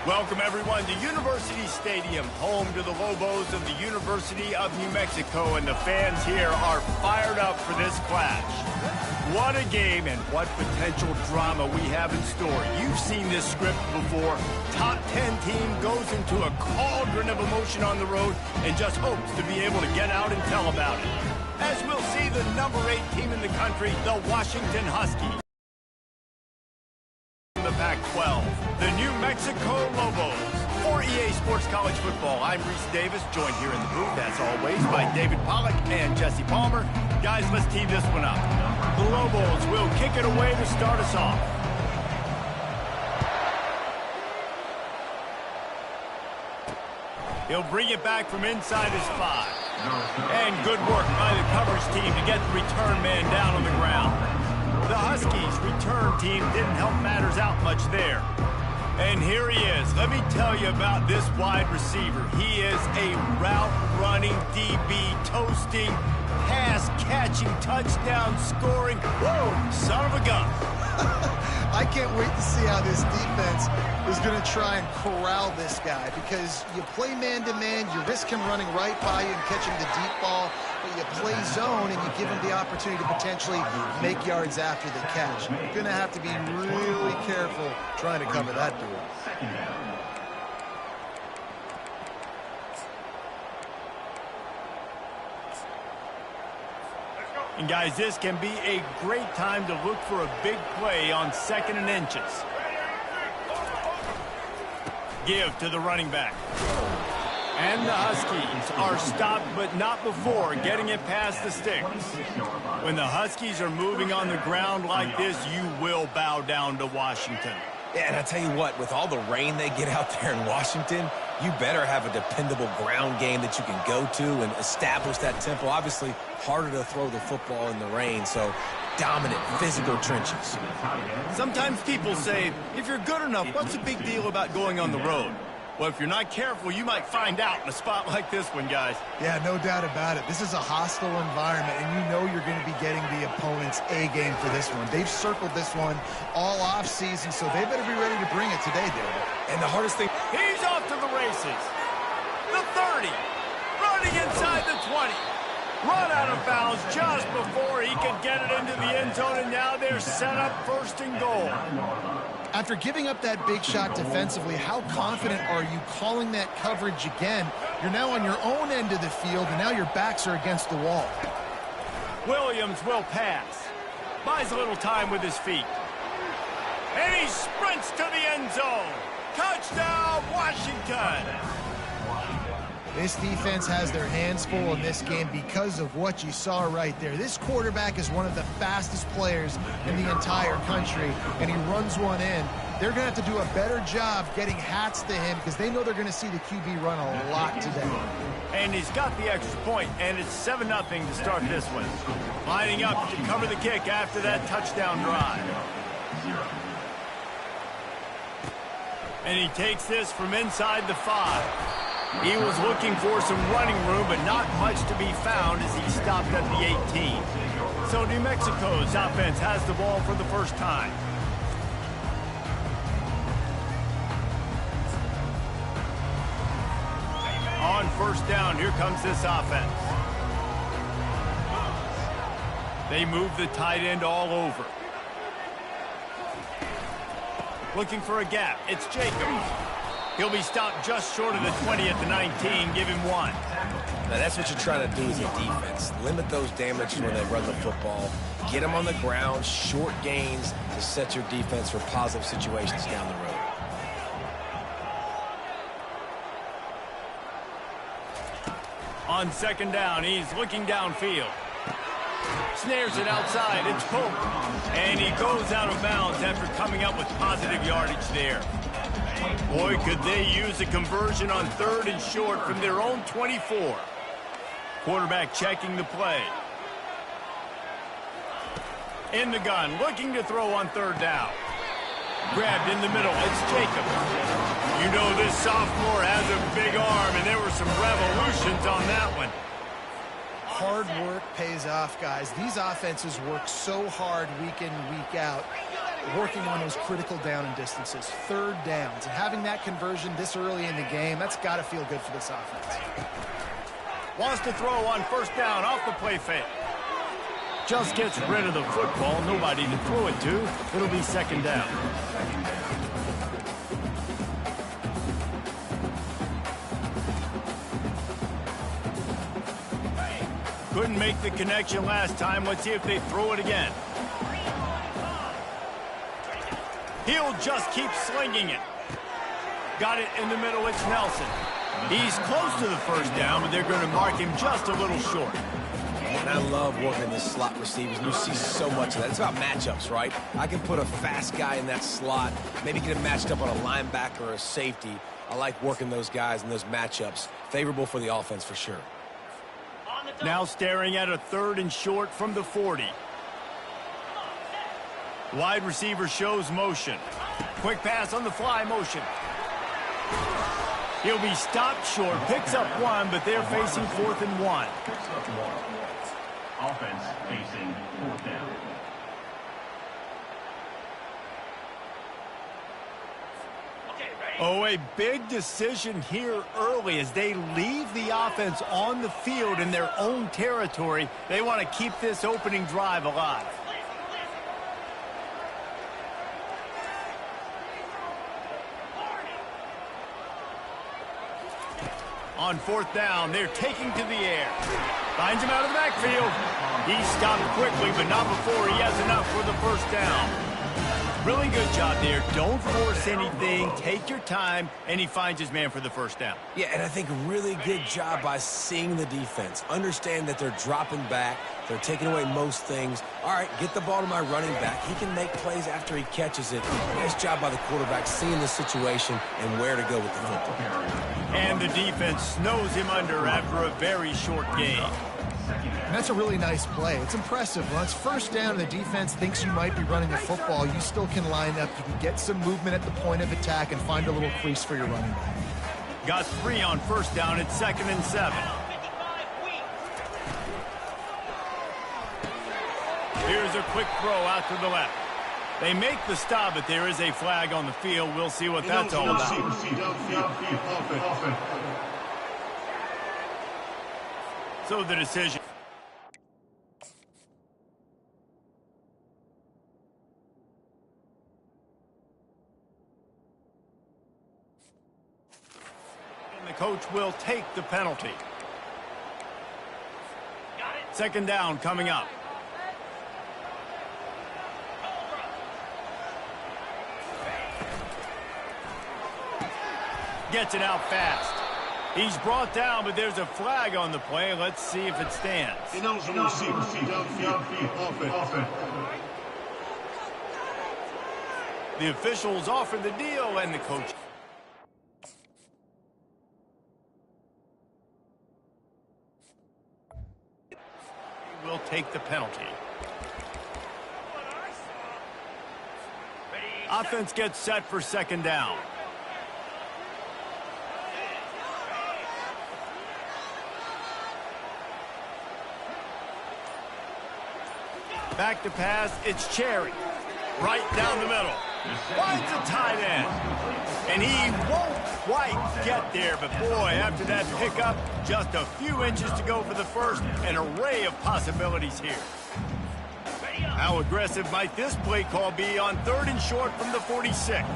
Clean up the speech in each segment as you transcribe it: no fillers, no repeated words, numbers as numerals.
Welcome, everyone, to University Stadium, home to the Lobos of the University of New Mexico, and the fans here are fired up for this clash. What a game and what potential drama we have in store. You've seen this script before. Top 10 team goes into a cauldron of emotion on the road and just hopes to be able to get out and tell about it. As we'll see the number 8 team in the country, the Washington Huskies. The Pac-12, the New Mexico Lobos. For EA Sports College Football, I'm Reese Davis, joined here in the booth, as always, by David Pollack and Jesse Palmer. Guys, let's tee this one up. The Lobos will kick it away to start us off. He'll bring it back from inside his 5. And good work by the coverage team to get the return man down on the ground. The Huskies' return team didn't help matters out much there. And here he is. Let me tell you about this wide receiver. He is a route-running DB, toasting, pass-catching, touchdown-scoring, woo, son of a gun. I can't wait to see how this defense is going to try and corral this guy, because you play man-to-man, you risk him running right by you and catching the deep ball, but you play zone and you give him the opportunity to potentially make yards after the catch. You're going to have to be really careful trying to cover that dude. And guys, this can be a great time to look for a big play on 2nd and inches. Give to the running back. And the Huskies are stopped, but not before getting it past the sticks. When the Huskies are moving on the ground like this, you will bow down to Washington. Yeah, and I tell you what, with all the rain they get out there in Washington, you better have a dependable ground game that you can go to and establish that tempo. Obviously, harder to throw the football in the rain, so dominant, physical trenches. Sometimes people say, if you're good enough, what's the big deal about going on the road? Well, if you're not careful, you might find out in a spot like this one, guys. Yeah, no doubt about it. This is a hostile environment, and you know you're going to be getting the opponent's A game for this one. They've circled this one all off-season, so they better be ready to bring it today, David. And the hardest thing... He's off to the races. The 30. Running inside the 20. Run out of bounds just before he could get it into the end zone, and now they're set up 1st and goal. After giving up that big shot defensively, how confident are you calling that coverage again? You're now on your own end of the field, and now your backs are against the wall. Williams will pass. Buys a little time with his feet. And he sprints to the end zone. Touchdown, Washington! This defense has their hands full in this game because of what you saw right there. This quarterback is one of the fastest players in the entire country, and he runs one in. They're going to have to do a better job getting hats to him because they know they're going to see the QB run a lot today. And he's got the extra point, and it's 7-0 to start this one. Lining up to cover the kick after that touchdown drive. And he takes this from inside the 5. He was looking for some running room, but not much to be found as he stopped at the 18. So New Mexico's offense has the ball for the first time. On 1st down, here comes this offense. They move the tight end all over. Looking for a gap. It's Jacobs. He'll be stopped just short of the 20 at the 19. Give him 1. Now, that's what you're trying to do as a defense. Limit those damages when they run the football. Get them on the ground, short gains to set your defense for positive situations down the road. On 2nd down, he's looking downfield. Snares it outside. It's Pope. And he goes out of bounds after coming up with positive yardage there. Boy, could they use a conversion on 3rd and short from their own 24. Quarterback checking the play. In the gun, looking to throw on 3rd down. Grabbed in the middle, it's Jacobs. You know this sophomore has a big arm, and there were some revolutions on that one. Hard work pays off, guys. These offenses work so hard week in and week out. working on those critical down and distances, third downs, and having that conversion this early in the game, that's got to feel good for this offense. Wants to throw on first down off the play fake. Just gets rid of the football. Nobody to throw it to. It'll be second down. Couldn't make the connection last time. Let's see if they throw it again. He'll just keep slinging it. Got it in the middle. It's Nelson. He's close to the first down, but they're going to mark him just a little short. And I love working the slot receivers. You see so much of that. It's about matchups, right? I can put a fast guy in that slot, maybe get him matched up on a linebacker or a safety. I like working those guys in those matchups. Favorable for the offense for sure. Now staring at a third and short from the 40. Wide receiver shows motion. Quick pass on the fly motion. He'll be stopped short, picks up one, but they're facing 4th and 1. Offense facing 4th down. Oh, a big decision here early as they leave the offense on the field in their own territory. They want to keep this opening drive alive. On 4th down, they're taking to the air. Finds him out of the backfield. He stopped quickly, but not before he has enough for the first down. Really good job there. Don't force anything. Take your time, and he finds his man for the first down. Yeah, and I think really good job by seeing the defense. Understand that they're dropping back. They're taking away most things. All right, get the ball to my running back. He can make plays after he catches it. Nice job by the quarterback seeing the situation and where to go with the football. And the defense snows him under after a very short game. And that's a really nice play. It's impressive. When it's first down and the defense thinks you might be running the football, you still can line up. You can get some movement at the point of attack and find a little crease for your running back. Got 3 on first down. It's 2nd and 7. Here's a quick throw out to the left. They make the stop, but there is a flag on the field. We'll see what that's all about. So the decision. And the coach will take the penalty. Second down coming up. Gets it out fast. He's brought down, but there's a flag on the play. Let's see if it stands. The officials offer the deal, and the coach will take the penalty. Offense gets set for second down. Back to pass, it's Cherry. Right down the middle. Finds a tight end. And he won't quite get there, but boy, after that pickup, just a few inches to go for the first. An array of possibilities here. How aggressive might this play call be on 3rd and short from the 46?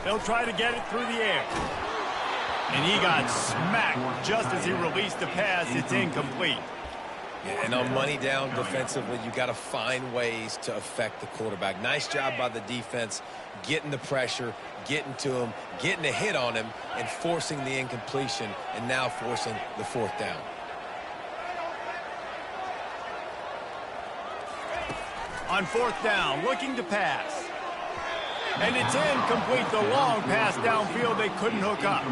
They'll try to get it through the air. And he got smacked just as he released the pass. It's incomplete. Yeah, and on money down defensively, you got to find ways to affect the quarterback. Nice job by the defense, getting the pressure, getting to him, getting a hit on him, and forcing the incompletion, and now forcing the 4th down. On 4th down, looking to pass. And it's incomplete. The long pass downfield, they couldn't hook up.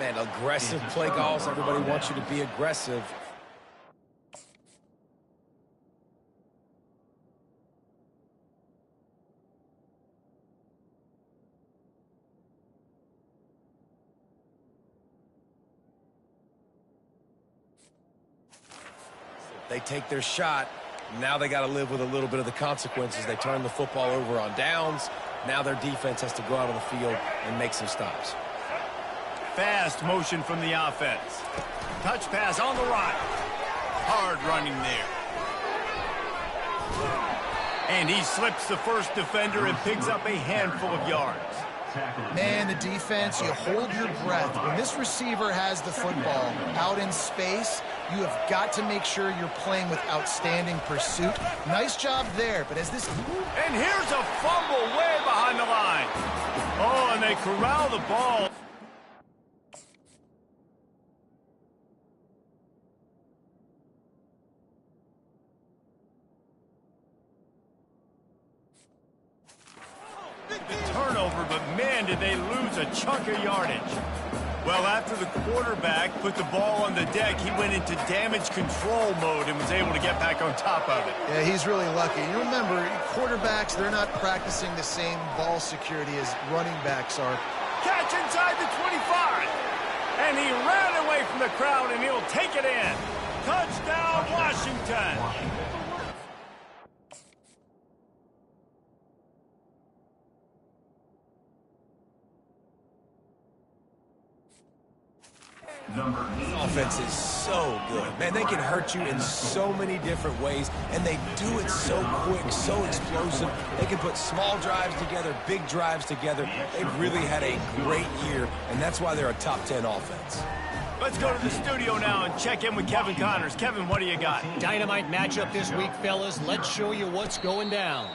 Man, aggressive play calls. Everybody wants you to be aggressive. They take their shot. Now they got to live with a little bit of the consequences. They turn the football over on downs. Now their defense has to go out on the field and make some stops. Fast motion from the offense. Touch pass on the right. Hard running there. And he slips the first defender and picks up a handful of yards. Man, the defense, you hold your breath. When this receiver has the football out in space, you have got to make sure you're playing with outstanding pursuit. Nice job there, but as this... And here's a fumble way behind the line. Oh, and they corral the ball. But man, did they lose a chunk of yardage. Well, after the quarterback put the ball on the deck, he went into damage control mode and was able to get back on top of it. Yeah, he's really lucky. You remember, quarterbacks, they're not practicing the same ball security as running backs are. Catch inside the 25. And he ran away from the crowd, and he'll take it in. Touchdown, Washington. This offense is so good. Man, they can hurt you in so many different ways, and they do it so quick, so explosive. They can put small drives together, big drives together. They've really had a great year, and that's why they're a top 10 offense. Let's go to the studio now and check in with Kevin Connors. Kevin, what do you got? Dynamite matchup this week, fellas. Let's show you what's going down.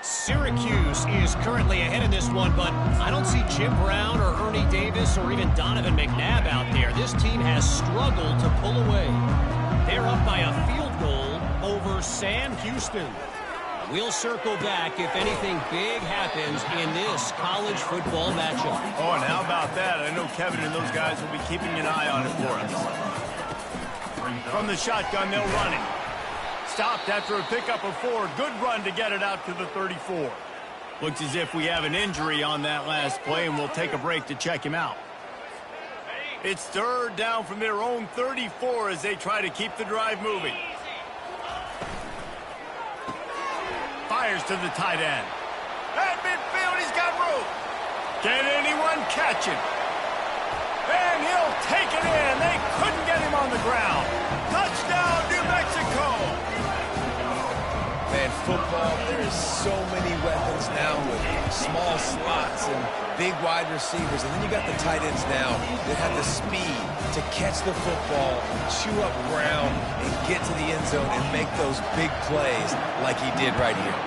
Syracuse is currently ahead in this one, but I don't see Jim Brown or Ernie Davis or even Donovan McNabb out there. This team has struggled to pull away. They're up by a field goal over Sam Houston. We'll circle back if anything big happens in this college football matchup. Oh, and how about that? I know Kevin and those guys will be keeping an eye on it for us. From the shotgun, they'll run it. Stopped after a pickup of 4. Good run to get it out to the 34. Looks as if we have an injury on that last play, and we'll take a break to check him out. It's third down from their own 34 as they try to keep the drive moving. Fires to the tight end. At midfield, he's got room. Can anyone catch him? And he'll take it in. They couldn't get him on the ground. Touchdown, New Mexico. Man, football, there is so many weapons now with small slots and big wide receivers. And then you got the tight ends now that have the speed to catch the football, chew up ground, and get to the end zone and make those big plays like he did right here.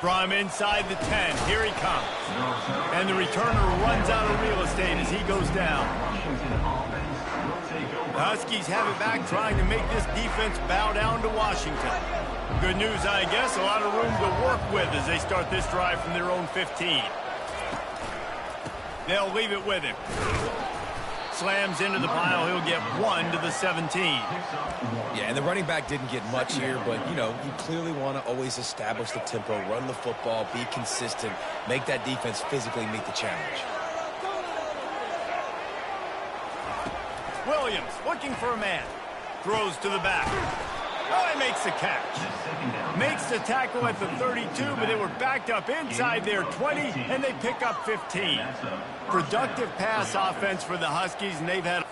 From inside the 10, here he comes. And the returner runs out of real estate as he goes down. The Huskies have it back, trying to make this defense bow down to Washington. Good news, I guess, a lot of room to work with as they start this drive from their own 15. They'll leave it with him. Slams into the pile. He'll get 1 to the 17. Yeah, and the running back didn't get much here, but, you know, you clearly want to always establish the tempo, run the football, be consistent, make that defense physically meet the challenge. Williams looking for a man. Throws to the back. Oh, he makes the catch. Makes the tackle at the 32, but they were backed up inside their 20, and they pick up 15. Productive pass offense for the Huskies, and they've had...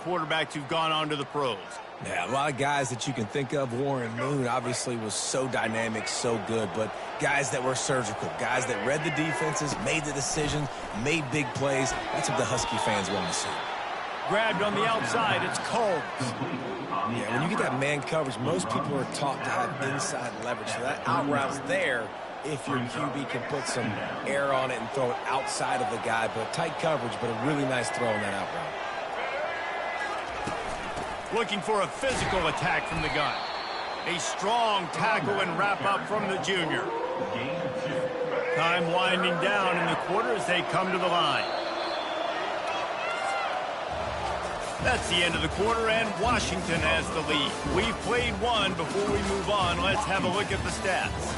quarterbacks who've gone on to the pros. Yeah, a lot of guys that you can think of. Warren Moon obviously was so dynamic, so good, but guys that were surgical, guys that read the defenses, made the decisions, made big plays. That's what the Husky fans want to see. Grabbed on the outside, it's Combs. Yeah, when you get that man coverage, most people are taught to have inside leverage, so that out route's there if your QB can put some air on it and throw it outside of the guy, but tight coverage, but a really nice throw on that out route. Looking for a physical attack from the gun. A strong tackle and wrap up from the junior. Time winding down in the quarter as they come to the line. That's the end of the quarter, and Washington has the lead. We've played one. Before we move on, let's have a look at the stats.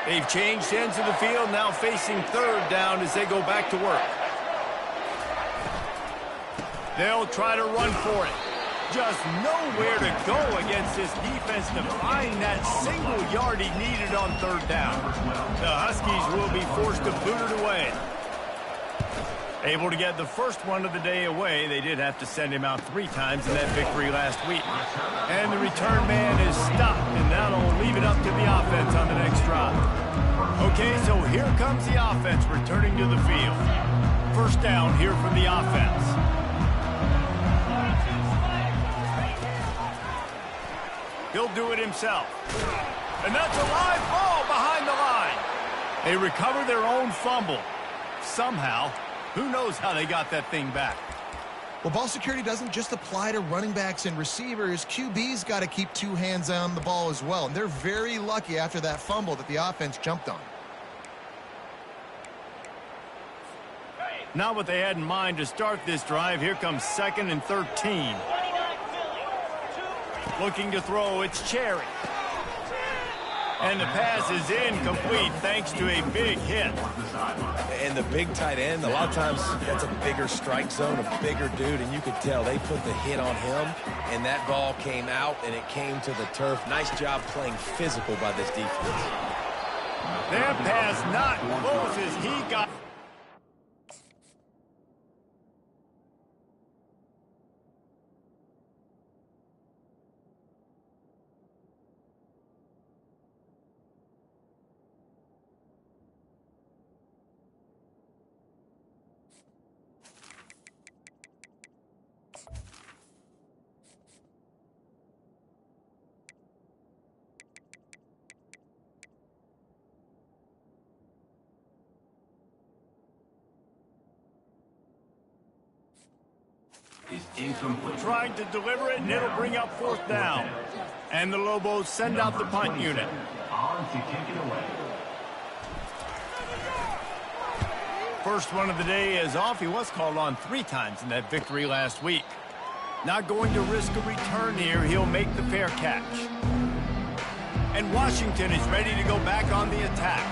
They've changed ends of the field, now facing third down as they go back to work. They'll try to run for it. Just nowhere to go against this defense to find that single yard he needed on third down. The Huskies will be forced to boot it away. Able to get the first one of the day away. They did have to send him out 3 times in that victory last week. And the return man is stopped, and that'll leave it up to the offense on the next drive. Okay, so here comes the offense returning to the field. First down here from the offense. He'll do it himself. And that's a live ball behind the line. They recover their own fumble. Somehow. Who knows how they got that thing back? Well, ball security doesn't just apply to running backs and receivers. QB's got to keep 2 hands on the ball as well. And they're very lucky after that fumble that the offense jumped on. Not what they had in mind to start this drive. Here comes 2nd and 13. Looking to throw, it's Cherry. And the pass is incomplete thanks to a big hit. And the big tight end, a lot of times that's a bigger strike zone, a bigger dude, and you could tell they put the hit on him, and that ball came out, and it came to the turf. Nice job playing physical by this defense. Their pass not close as he got... Is incomplete. Trying to deliver it, and it'll bring up 4th down. And the Lobos send out the punt unit. On to kick it away. First one of the day is off. He was called on 3 times in that victory last week. Not going to risk a return here. He'll make the fair catch. And Washington is ready to go back on the attack.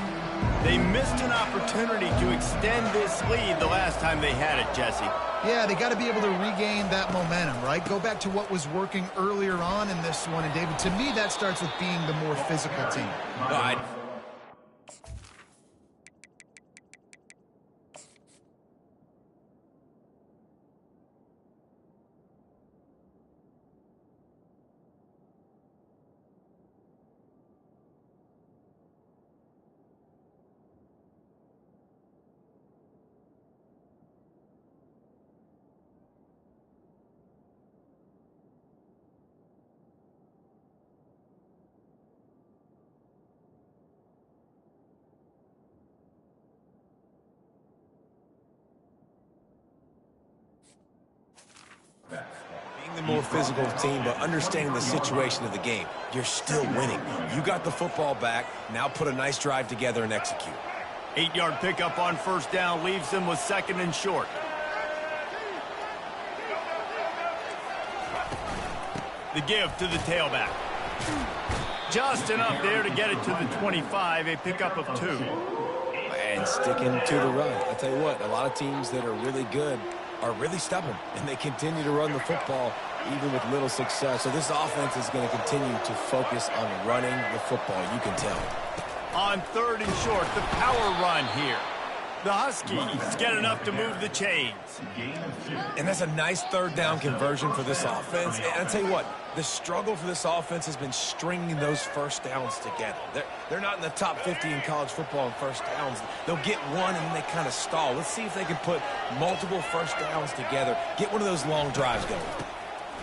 They missed an opportunity to extend this lead the last time they had it, Jesse. Yeah, they got to be able to regain that momentum, right? Go back to what was working earlier on in this one. And, David, to me, that starts with being the more physical team. All right. Being the more physical team, but understanding the situation of the game. You're still winning. You got the football back. Now put a nice drive together and execute. 8-yard pickup on first down leaves them with 2nd and short. The give to the tailback. Just enough there to get it to the 25, a pickup of 2. And sticking to the run. I'll tell you what, a lot of teams that are really good are really stubborn, and they continue to run the football even with little success. So this offense is going to continue to focus on running the football, you can tell. On 3rd and short, the power run here. The Huskies get enough to move the chains. And that's a nice 3rd down conversion for this offense. And I'll tell you what, the struggle for this offense has been stringing those first downs together. They're not in the top 50 in college football in first downs. They'll get one and then they kind of stall. Let's see if they can put multiple first downs together, get one of those long drives going.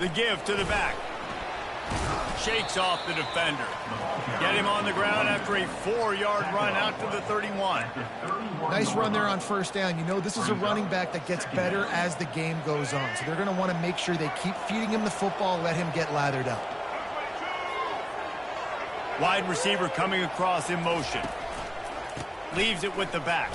The give to the back. Shakes off the defender. Get him on the ground after a 4-yard run out to the 31. Nice run there on 1st down. You know, this is a running back that gets better as the game goes on. So they're going to want to make sure they keep feeding him the football, let him get lathered up. Wide receiver coming across in motion. Leaves it with the back.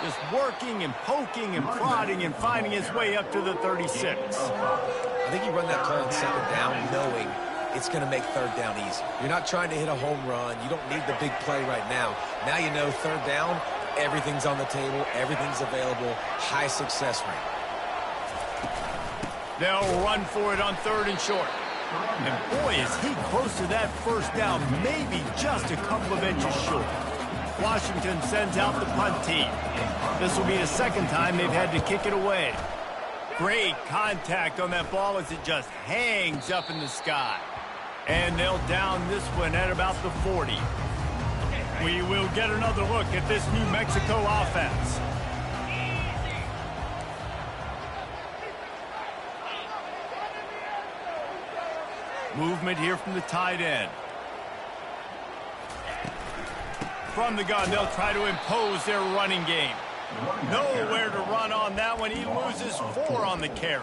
Just working and poking and prodding and finding his way up to the 36. I think you run that play on 2nd down knowing it's going to make 3rd down easy. You're not trying to hit a home run. You don't need the big play right now. Now you know 3rd down, everything's on the table, everything's available, high success rate. They'll run for it on 3rd and short. And boy, is he close to that 1st down, maybe just a couple of inches short. Washington sends out the punt team. This will be the 2nd time they've had to kick it away. Great contact on that ball as it just hangs up in the sky. And they'll down this one at about the 40. We will get another look at this New Mexico offense. Movement here from the tight end. From the gun, they'll try to impose their running game. Nowhere to run on that one. He loses 4 on the carry.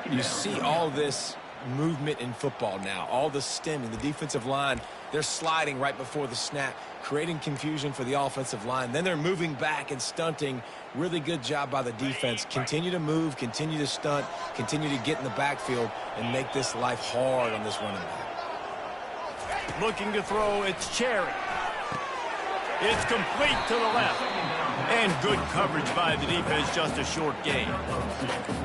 You see all this movement in football now, all the stemming, the defensive line, they're sliding right before the snap, creating confusion for the offensive line. Then they're moving back and stunting. Really good job by the defense. Continue to move, continue to stunt, continue to get in the backfield and make this life hard on this running back. Looking to throw, it's Cherry. It's complete to the left. And good coverage by the defense, just a short gain.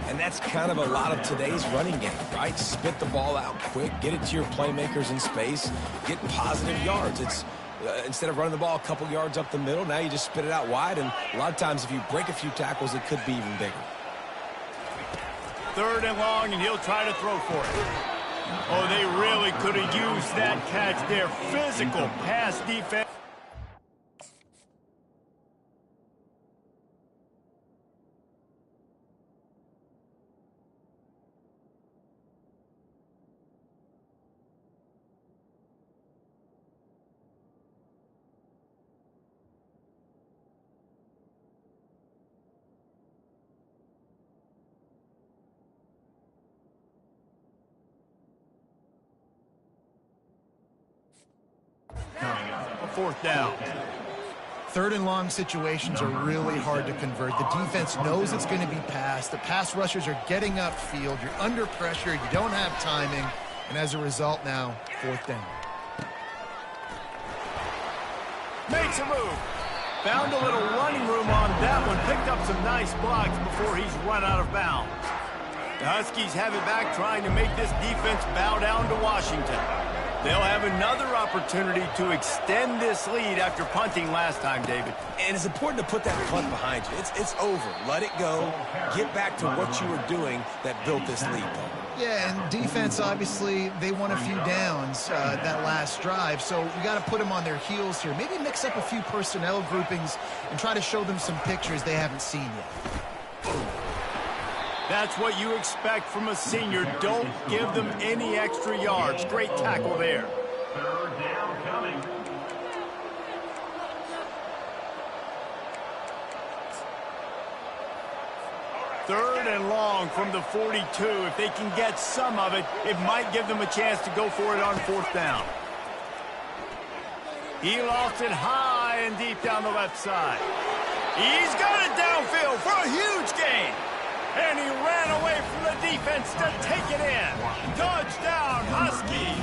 And that's kind of a lot of today's running game, right? Spit the ball out quick, get it to your playmakers in space, get positive yards. It's instead of running the ball a couple yards up the middle, now you just spit it out wide, and a lot of times if you break a few tackles, it could be even bigger. 3rd and long, and he'll try to throw for it. Oh, they really could have used that catch there. Physical pass defense. Fourth down. 3rd and long situations are really hard to convert. The defense knows it's going to be passed. The pass rushers are getting upfield. You're under pressure. You don't have timing. And as a result now, 4th down. Makes a move. Found a little running room on that one. Picked up some nice blocks before he's run out of bounds. The Huskies have it back, trying to make this defense bow down to Washington. They'll have another opportunity to extend this lead after punting last time, David. And it's important to put that punt behind you. It's over. Let it go. Get back to what you were doing that built this lead, Paul. Yeah, and defense, obviously, they won a few downs that last drive, so you got to put them on their heels here. Maybe mix up a few personnel groupings and try to show them some pictures they haven't seen yet. That's what you expect from a senior. Don't give them any extra yards. Great tackle there. 3rd down coming. Third and long from the 42. If they can get some of it, it might give them a chance to go for it on 4th down. He lost it high and deep down the left side. He's got it downfield for a huge gain. And he ran away from the defense to take it in. Touchdown, Huskies.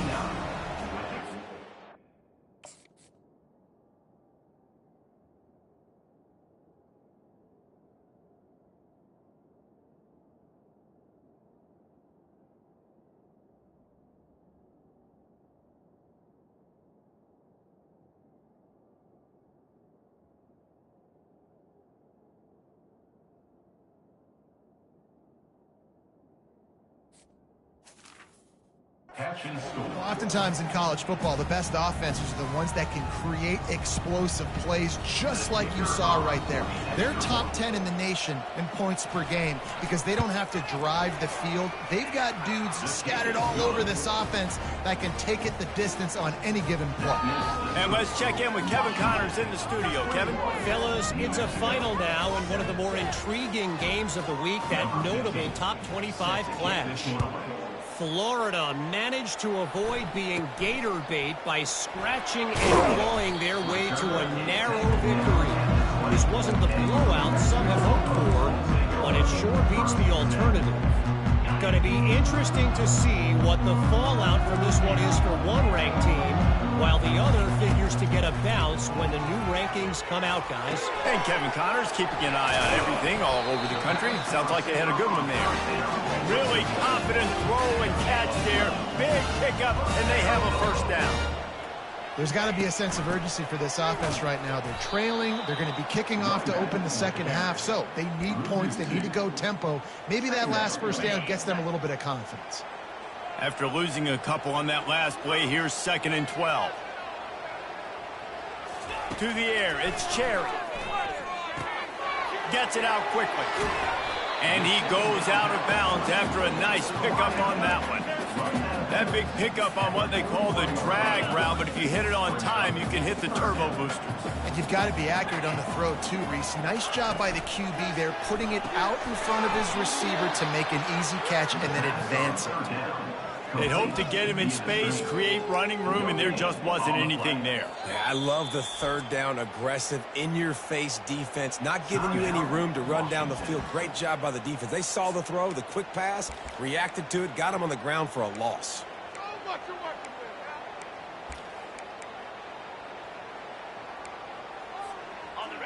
Catch and score. Oftentimes in college football, the best offenses are the ones that can create explosive plays, just like you saw right there. They're top 10 in the nation in points per game because they don't have to drive the field. They've got dudes scattered all over this offense that can take it the distance on any given play. And let's check in with Kevin Connors in the studio. Kevin? Fellas, it's a final now in one of the more intriguing games of the week, that notable top 25 clash. Florida managed to avoid being gator bait by scratching and clawing their way to a narrow victory. This wasn't the blowout some have hoped for, but it sure beats the alternative. Going to be interesting to see what the fallout from this one is for one ranked team, while the other figures to get a bounce when the new rankings come out, guys. And Kevin Connors keeping an eye on everything all over the country. Sounds like they had a good one there. Really confident throw and catch there. Big pickup, and they have a first down. There's got to be a sense of urgency for this offense right now. They're trailing. They're going to be kicking off to open the second half, so they need points. They need to go tempo. Maybe that last first down gets them a little bit of confidence. After losing a couple on that last play, here's 2nd and 12. To the air, it's Cherry. Gets it out quickly. And he goes out of bounds after a nice pickup on that one. That big pickup on what they call the drag route, but if you hit it on time, you can hit the turbo boosters. And you've got to be accurate on the throw, too, Reese. Nice job by the QB there, putting it out in front of his receiver to make an easy catch and then advance it. They'd hope to get him in space, create running room, and there just wasn't anything there. Yeah, I love the third down, aggressive, in-your-face defense, not giving you any room to run down the field. Great job by the defense. They saw the throw, the quick pass, reacted to it, got him on the ground for a loss.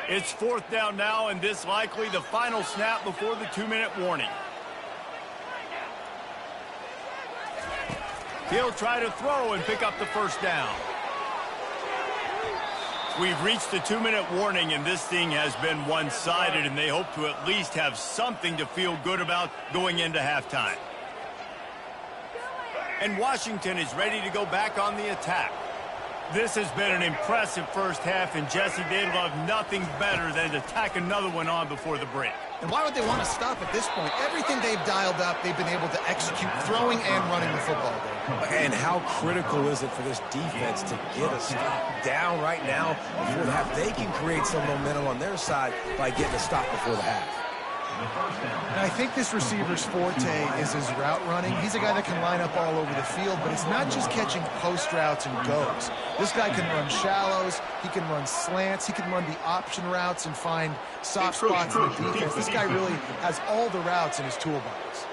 It's 4th down now, and this likely the final snap before the 2-minute warning. He'll try to throw and pick up the first down. We've reached the 2-minute warning, and this thing has been one-sided, and they hope to at least have something to feel good about going into halftime. And Washington is ready to go back on the attack. This has been an impressive first half, and Jesse, they'd love nothing better than to tack another one on before the break. And why would they want to stop at this point? Everything they've dialed up, they've been able to execute throwing and running the football game. And how critical is it for this defense to get a stop down right now before the half? They can create some momentum on their side by getting a stop before the half. And I think this receiver's forte is his route running. He's a guy that can line up all over the field, but it's not just catching post routes and goes. This guy can run shallows, he can run slants, he can run the option routes and find soft spots in the defense. This guy really has all the routes in his toolbox.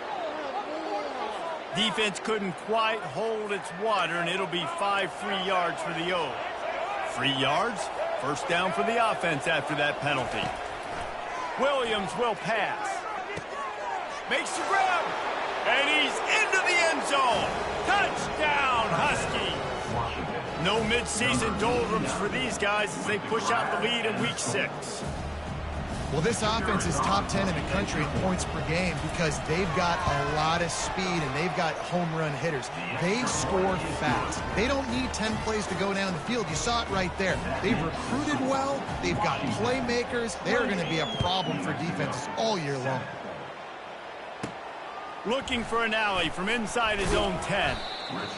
Defense couldn't quite hold its water, and it'll be 5 free yards for the O. 3 yards, first down for the offense after that penalty. Williams will pass. Makes the grab. And he's into the end zone. Touchdown, Husky. No midseason doldrums for these guys as they push out the lead in week 6. Well, this offense is top 10 in the country in points per game because they've got a lot of speed and they've got home run hitters. They score fast. They don't need 10 plays to go down the field. You saw it right there. They've recruited well. They've got playmakers. They're going to be a problem for defenses all year long. Looking for an alley from inside his own 10.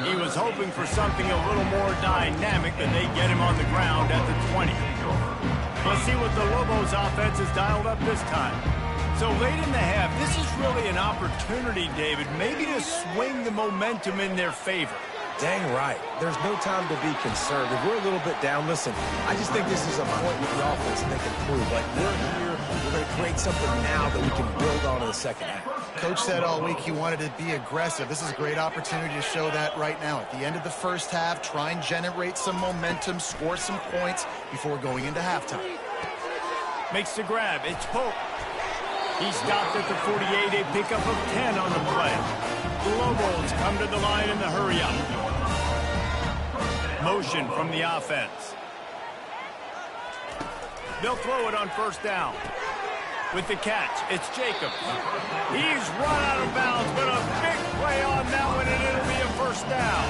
He was hoping for something a little more dynamic, but they get him on the ground at the 20. Let's see what the Lobos offense has dialed up this time. So late in the half, this is really an opportunity, David, maybe to swing the momentum in their favor. Dang right. There's no time to be concerned. If we're a little bit down, listen, I just think this is a point with the offense they can prove. Like, we're here, we're going to create something now that we can build on in the second half. Coach said all week he wanted to be aggressive. This is a great opportunity to show that right now. At the end of the first half, try and generate some momentum, score some points before going into halftime. Makes the grab. It's Pope. He stopped at the 48, a pickup of 10 on the play. The Lobos come to the line in the hurry-up. Motion from the offense. They'll throw it on first down. With the catch, it's Jacobs. He's run out of bounds, but a big play on that one, and it'll be a first down.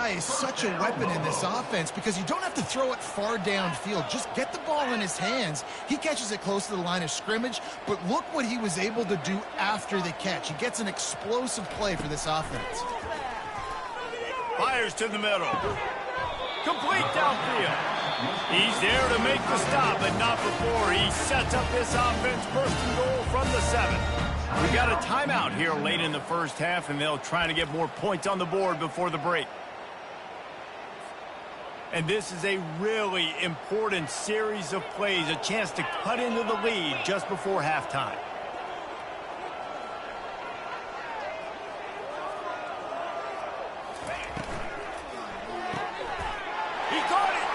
guy is such a weapon in this offense because you don't have to throw it far downfield. Just get the ball in his hands. He catches it close to the line of scrimmage, but look what he was able to do after the catch. He gets an explosive play for this offense. Fires to the middle. Complete downfield. He's there to make the stop, but not before he sets up this offense first and goal from the 7. We got a timeout here late in the first half, and they'll try to get more points on the board before the break. And this is a really important series of plays, a chance to cut into the lead just before halftime. He caught it,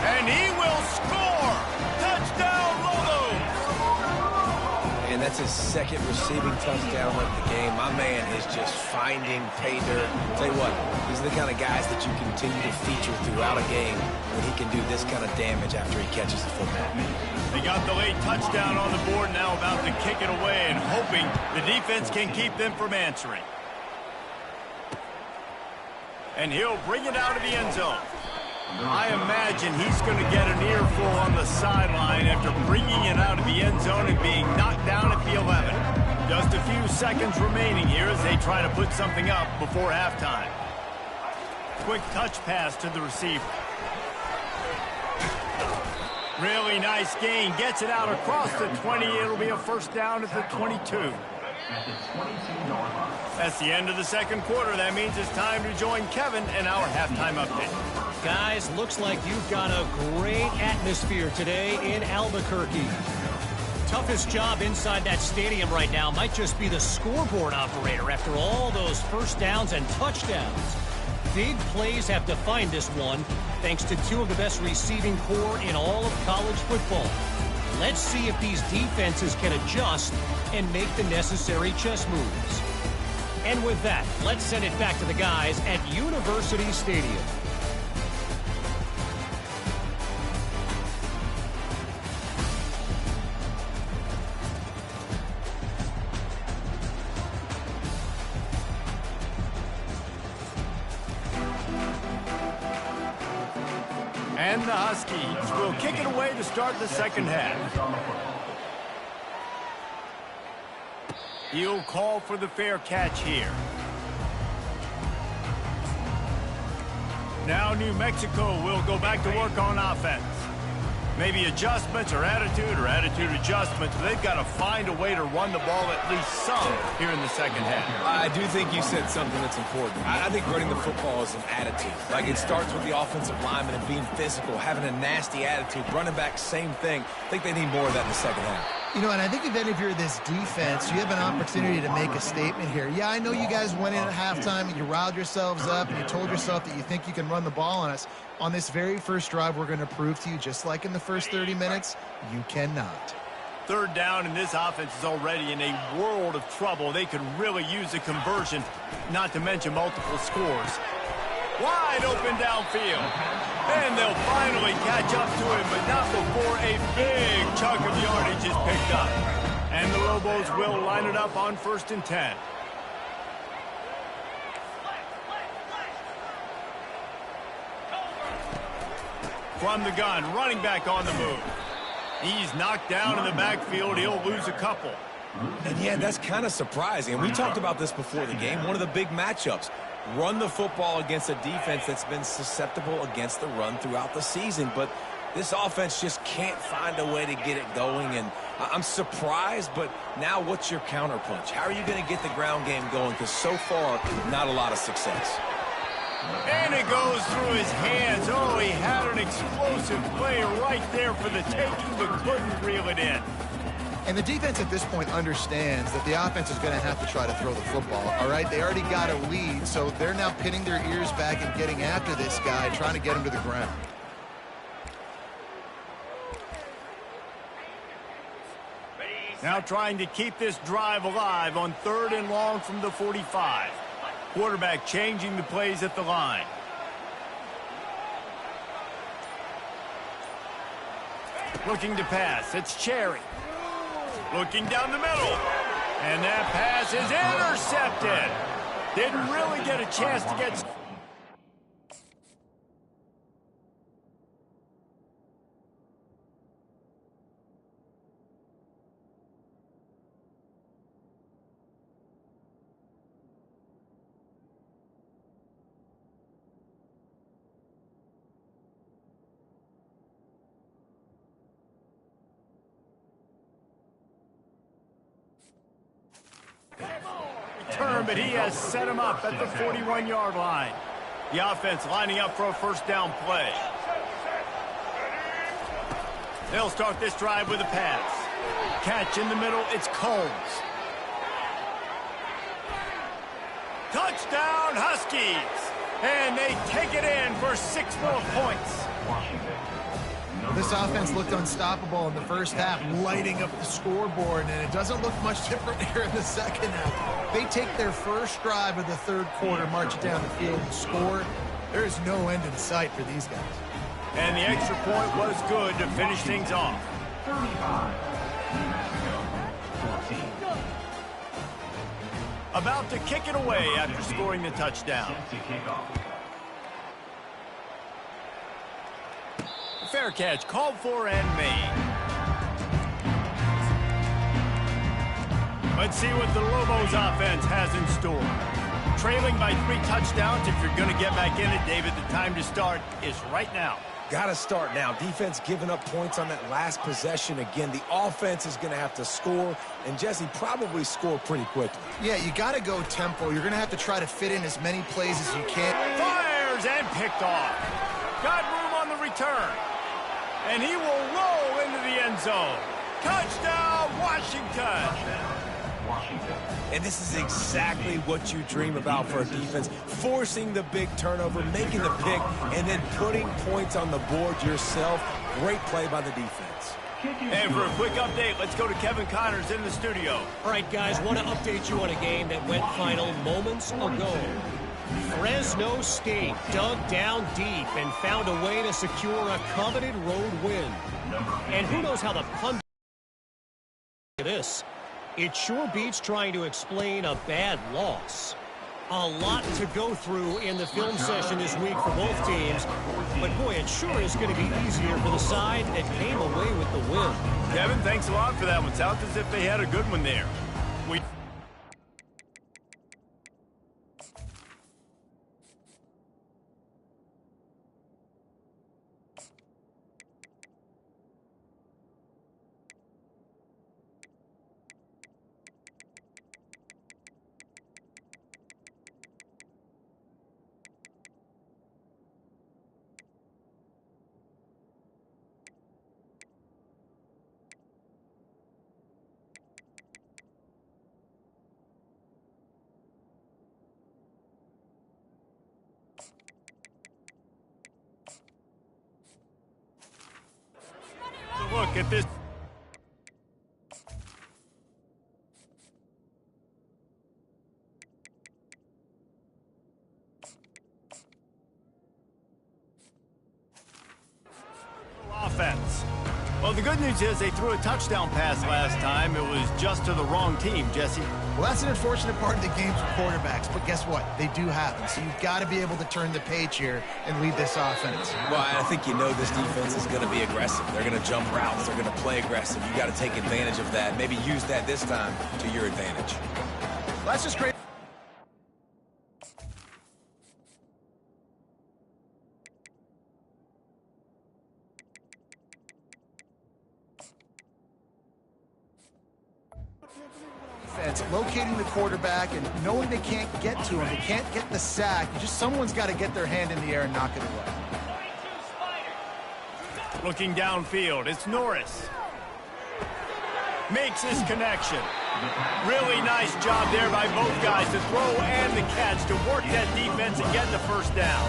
and he will score. Touchdown, Lobos. And that's his second receiving touchdown of the game. My man is just finding pay dirt. Tell you what, these are the kind of guys that you continue to feature throughout a game when he can do this kind of damage after he catches the football. They got the late touchdown on the board, now about to kick it away and hoping the defense can keep them from answering. And he'll bring it out of the end zone. I imagine he's going to get an earful on the sideline after bringing it out of the end zone and being knocked down at the 11. Just a few seconds remaining here as they try to put something up before halftime. Quick touch pass to the receiver. Really nice gain. Gets it out across the 20. It'll be a first down at the 22. That's the end of the second quarter. That means it's time to join Kevin in our halftime update. Guys, looks like you've got a great atmosphere today in Albuquerque. Toughest job inside that stadium right now might just be the scoreboard operator after all those first downs and touchdowns. Big plays have defined this one, thanks to two of the best receiving corps in all of college football. Let's see if these defenses can adjust and make the necessary chess moves. And with that, let's send it back to the guys at University Stadium. And the Huskies will kick it away to start the second half. He'll call for the fair catch here. Now New Mexico will go back to work on offense. Maybe adjustments or attitude adjustments. They've got to find a way to run the ball at least some here in the second half. I do think you said something that's important. I think running the football is an attitude. Like, it starts with the offensive lineman and being physical, having a nasty attitude. Running back, same thing. I think they need more of that in the second half. You know, and I think if you're this defense, you have an opportunity to make a statement here. Yeah, I know you guys went in at halftime and you riled yourselves up and you told yourself that you think you can run the ball on us. On this very first drive, we're going to prove to you, just like in the first 30 minutes, you cannot. Third down, and this offense is already in a world of trouble. They could really use a conversion, not to mention multiple scores. Wide open downfield. And they'll finally catch up to him, but not before a big chunk of yardage is picked up. And the Lobos will line it up on 1st and 10. From the gun, running back on the move. He's knocked down in the backfield. He'll lose a couple. And yeah, that's kind of surprising. And we talked about this before the game. One of the big matchups. Run the football against a defense that's been susceptible against the run throughout the season. But this offense just can't find a way to get it going. And I'm surprised, but now what's your counterpunch? How are you going to get the ground game going? Because so far, not a lot of success. And it goes through his hands. Oh, he had an explosive play right there for the taking, but couldn't reel it in. And the defense at this point understands that the offense is going to have to try to throw the football, all right? They already got a lead, so they're now pinning their ears back and getting after this guy, trying to get him to the ground. Now trying to keep this drive alive on 3rd and long from the 45. Quarterback changing the plays at the line. Looking to pass. It's Cherry. Looking down the middle. And that pass is intercepted. Didn't really get a chance to get... return, but he has set him up at the 41-yard line. The offense lining up for a first down play. They'll start this drive with a pass. Catch in the middle, it's Combs. Touchdown, Huskies! And they take it in for 6 more points. This offense looked unstoppable in the first half, lighting up the scoreboard, and it doesn't look much different here in the second half. They take their first drive of the third quarter, march it down the field, and score. There is no end in sight for these guys. And the extra point was good to finish things off. 35. New Mexico, 14. About to kick it away after scoring the touchdown. Set to kick off. Fair catch called for and made. Let's see what the Lobos offense has in store. Trailing by 3 touchdowns. If you're going to get back in it, David, the time to start is right now. Got to start now. Defense giving up points on that last possession. Again, the offense is going to have to score, and Jesse probably score pretty quickly. Yeah, you got to go tempo. You're going to have to try to fit in as many plays as you can. Fires and picked off. Got room on the return. And he will roll into the end zone. Touchdown, Washington. And this is exactly what you dream about for a defense. Forcing the big turnover, making the pick, and then putting points on the board yourself. Great play by the defense. And for a quick update, let's go to Kevin Connors in the studio. All right, guys, want to update you on a game that went final moments ago. Fresno State dug down deep and found a way to secure a coveted road win. And who knows how the pundits this. It sure beats trying to explain a bad loss. A lot to go through in the film session this week for both teams. But, boy, it sure is going to be easier for the side that came away with the win. Kevin, thanks a lot for that one. Sounds as if they had a good one there. Look at this. Offense. Well, the good news is they threw a touchdown pass last time. It was just to the wrong team, Jesse. Well, that's an unfortunate part of the game for quarterbacks, but guess what? They do happen. So you've got to be able to turn the page here and lead this offense. Well, I think you know this defense is going to be aggressive. They're going to jump routes. They're going to play aggressive. You got to take advantage of that. Maybe use that this time to your advantage. Well, that's just great. Locating the quarterback and knowing they can't get to him, they can't get the sack. Someone's got to get their hand in the air and knock it away. Looking downfield, it's Norris. Makes his connection. Really nice job there by both guys to throw and the catch to work that defense and get the first down.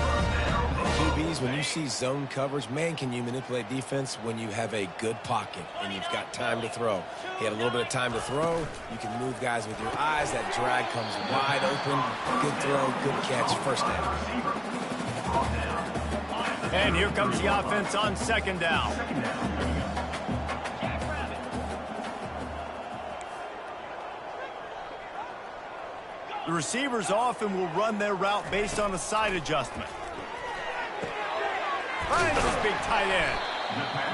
QBs, when you see zone coverage, man, can you manipulate defense when you have a good pocket and you've got time to throw. He had a little bit of time to throw. You can move guys with your eyes. That drag comes wide open. Good throw, good catch, first down. And here comes the offense on second down. The receivers often will run their route based on a side adjustment. Finds his big tight end.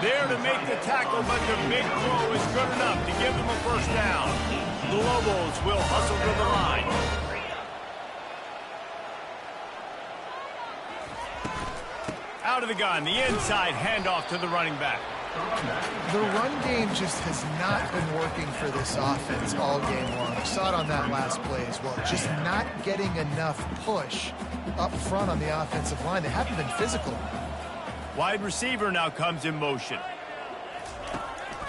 There to make the tackle, but the big throw is good enough to give them a first down. The Lobos will hustle to the line. Out of the gun, the inside handoff to the running back. The run game just has not been working for this offense all game long. We saw it on that last play as well. Just not getting enough push up front on the offensive line. They haven't been physical. Wide receiver now comes in motion.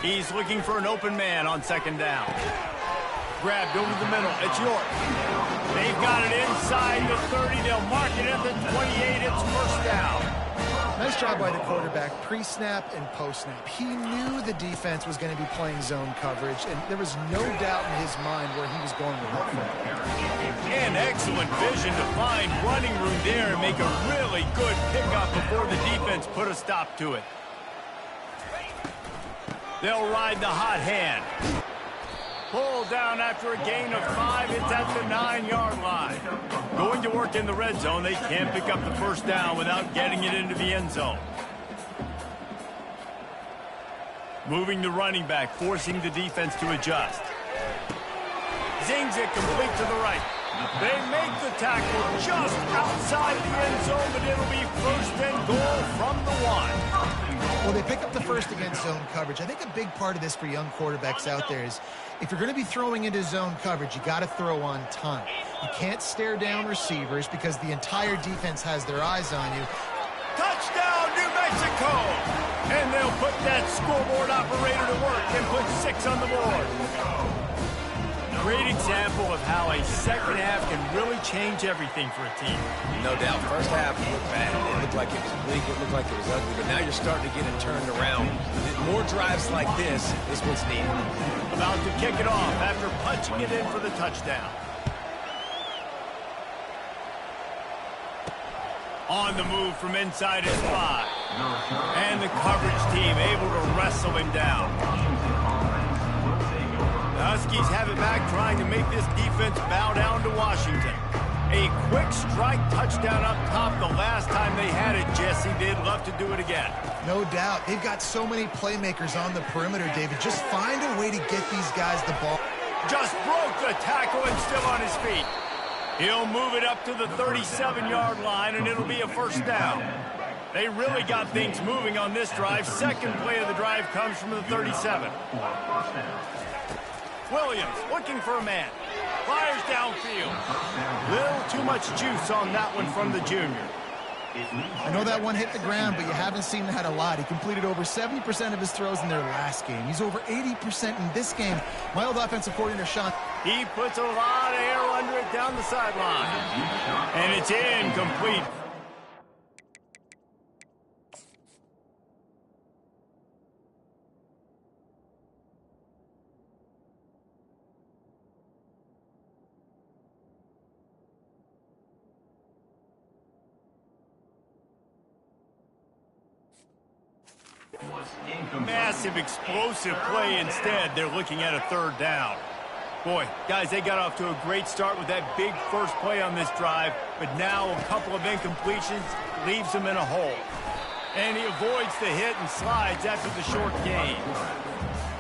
He's looking for an open man on second down. Grabbed over the middle. It's York. They've got it inside the 30. They'll mark it at the 28. It's first down. Nice job by the quarterback, pre-snap and post-snap. He knew the defense was going to be playing zone coverage, and there was no doubt in his mind where he was going with that. And excellent vision to find running room there and make a really good pickup before the defense put a stop to it. They'll ride the hot hand. Pull down after a gain of 5. It's at the 9-yard line. Going to work in the red zone. They can't pick up the first down without getting it into the end zone. Moving the running back, forcing the defense to adjust. Zings it complete to the right. They make the tackle just outside the end zone, but it'll be first and goal from the 1. Well, they pick up the first against zone coverage. I think a big part of this for young quarterbacks out there is if you're going to be throwing into zone coverage, you got to throw on time. You can't stare down receivers because the entire defense has their eyes on you. Touchdown, New Mexico! And they'll put that scoreboard operator to work and put 6 on the board. Great example of how a second half can really change everything for a team. No doubt. First half looked bad. It looked like it was bleak. It looked like it was ugly. But now you're starting to get it turned around. More drives like this is what's needed. About to kick it off after punching it in for the touchdown. On the move from inside his 5. And the coverage team able to wrestle him down. The Huskies have it back, trying to make this defense bow down to Washington. A quick strike touchdown up top the last time they had it, Jesse. They'd love to do it again. No doubt. They've got so many playmakers on the perimeter, David. Just find a way to get these guys the ball. Just broke the tackle and still on his feet. He'll move it up to the 37-yard line, and it'll be a first down. They really got things moving on this drive. Second play of the drive comes from the 37. Williams looking for a man. Fires downfield. Little too much juice on that one from the junior. I know that one hit the ground, but you haven't seen that a lot. He completed over 70% of his throws in their last game. He's over 80% in this game. My old offensive coordinator, Sean. He puts a lot of air under it down the sideline. And it's incomplete. Massive explosive play instead. They're looking at a third down. Boy, guys, they got off to a great start with that big first play on this drive, but now a couple of incompletions leaves him in a hole. And he avoids the hit and slides after the short gain.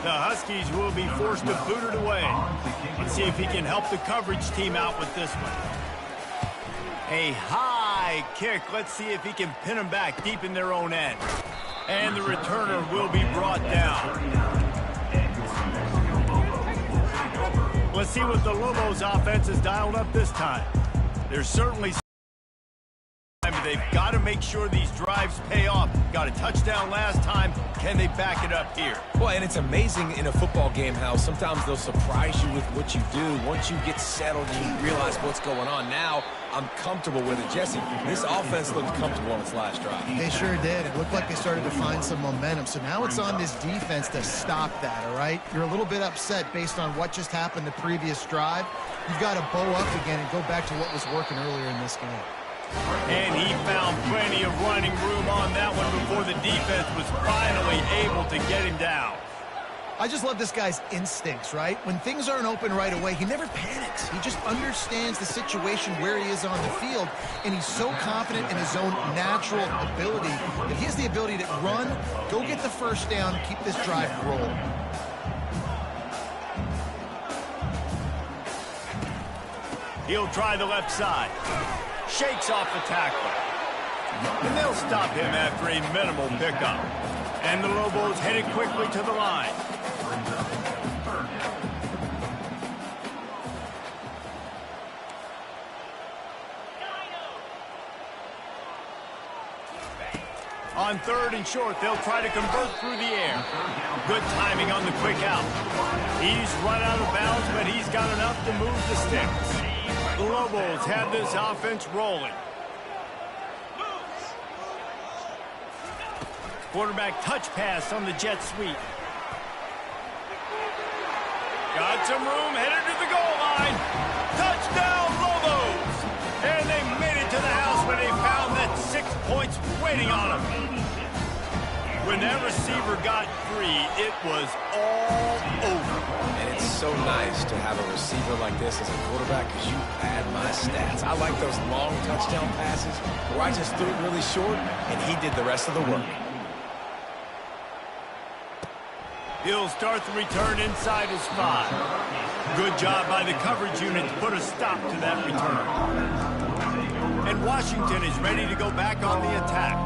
The Huskies will be forced to boot it away. Let's see if he can help the coverage team out with this one. A high kick. Let's see if he can pin them back deep in their own end. And the returner will be brought down. Let's see what the Lobos offense has dialed up this time. There's certainly they've got to make sure these drives pay off. Got a touchdown last time. Can they back it up here? Well, and it's amazing in a football game how sometimes they'll surprise you with what you do. Once you get settled and you realize what's going on, now I'm comfortable with it. Jesse, this offense looked comfortable on its last drive. They sure did. It looked like they started to find some momentum. So now it's on this defense to stop that, all right? You're a little bit upset based on what just happened the previous drive. You've got to bow up again and go back to what was working earlier in this game. And he found plenty of running room on that one before the defense was finally able to get him down. I just love this guy's instincts, right? When things aren't open right away, he never panics. He just understands the situation where he is on the field, and he's so confident in his own natural ability that he has the ability to run, go get the first down, keep this drive rolling. He'll try the left side. Shakes off the tackler. And they'll stop him after a minimal pickup. And the Lobos headed quickly to the line. On 3rd and short, they'll try to convert through the air. Good timing on the quick out. He's run out of bounds, but he's got enough to move the sticks. The Lobos have this offense rolling. Quarterback touch pass on the jet sweep. Got some room, headed to the goal line. Touchdown, Lobos! And they made it to the house when they found that 6 points waiting on them. When that receiver got free, it was all over. And it's so nice to have a receiver like this as a quarterback because you pad my stats. I like those long touchdown passes where I just threw it really short and he did the rest of the work. He'll start the return inside his 5. Good job by the coverage unit to put a stop to that return. And Washington is ready to go back on the attack.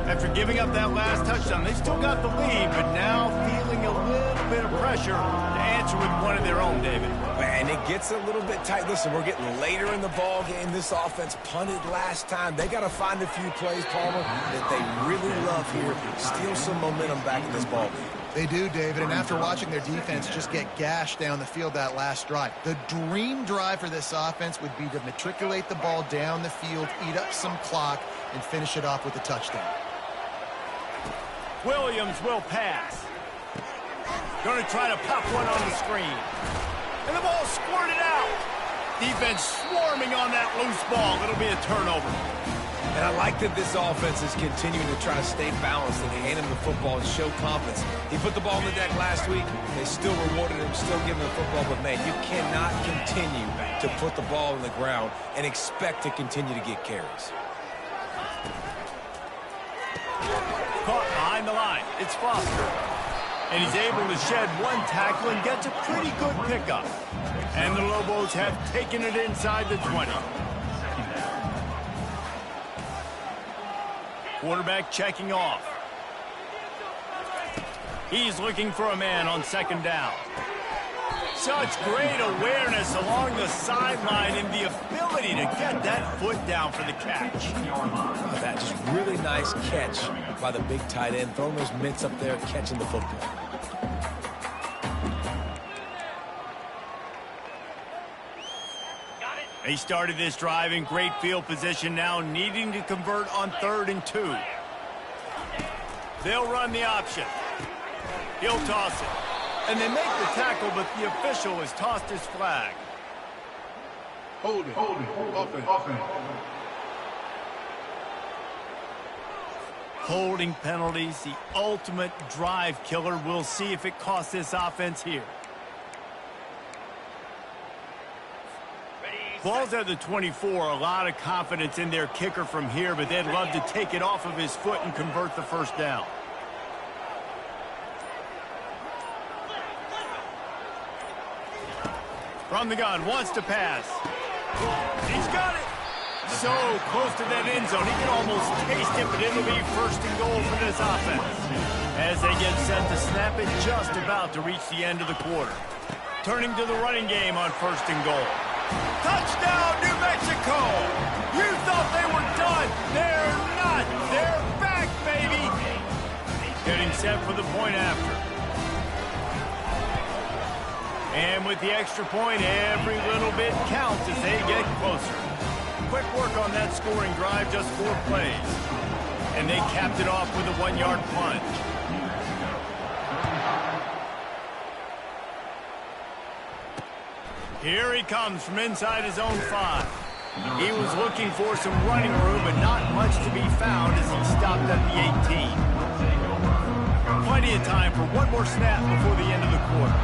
After giving up that last touchdown, they still got the lead, but now feeling a little bit of pressure to answer with one of their own, David. And it gets a little bit tight. Listen, we're getting later in the ball game. This offense punted last time. They got to find a few plays, Palmer, that they really love here. Steal some momentum back in this ball game. They do, David, and after watching their defense just get gashed down the field that last drive, the dream drive for this offense would be to matriculate the ball down the field, eat up some clock, and finish it off with a touchdown. Williams will pass. Going to try to pop one on the screen. And the ball squirted out. Defense swarming on that loose ball. It'll be a turnover. And I like that this offense is continuing to try to stay balanced and hand him the football and show confidence. He put the ball on the deck last week. They still rewarded him, still giving him the football. But, man, you cannot continue to put the ball on the ground and expect to continue to get carries. Caught behind the line. It's Foster. And he's able to shed one tackle and gets a pretty good pickup. And the Lobos have taken it inside the 20. Quarterback checking off. He's looking for a man on 2nd down. Such great awareness along the sideline and the ability to get that foot down for the catch. That just really nice catch by the big tight end, throwing those mitts up there, catching the football. They started this drive in great field position, now needing to convert on 3rd and 2. They'll run the option. He'll toss it. And they make the tackle, but the official has tossed his flag. Hold it. Offense. Holding penalties, the ultimate drive killer. We'll see if it costs this offense here. Ball's at the 24, a lot of confidence in their kicker from here, but they'd love to take it off of his foot and convert the 1st down. From the gun, wants to pass. He's got it. So close to that end zone, he can almost taste it, but it'll be 1st and goal for this offense. As they get set to snap it, just about to reach the end of the quarter. Turning to the running game on 1st and goal. Touchdown, New Mexico! You thought they were done. They're not. They're back, baby. Getting set for the point after. And with the extra point, every little bit counts as they get closer. Quick work on that scoring drive, just 4 plays. And they capped it off with a 1-yard plunge. Here he comes from inside his own 5. He was looking for some running room, but not much to be found as he stopped at the 18. Plenty of time for one more snap before the end of the quarter.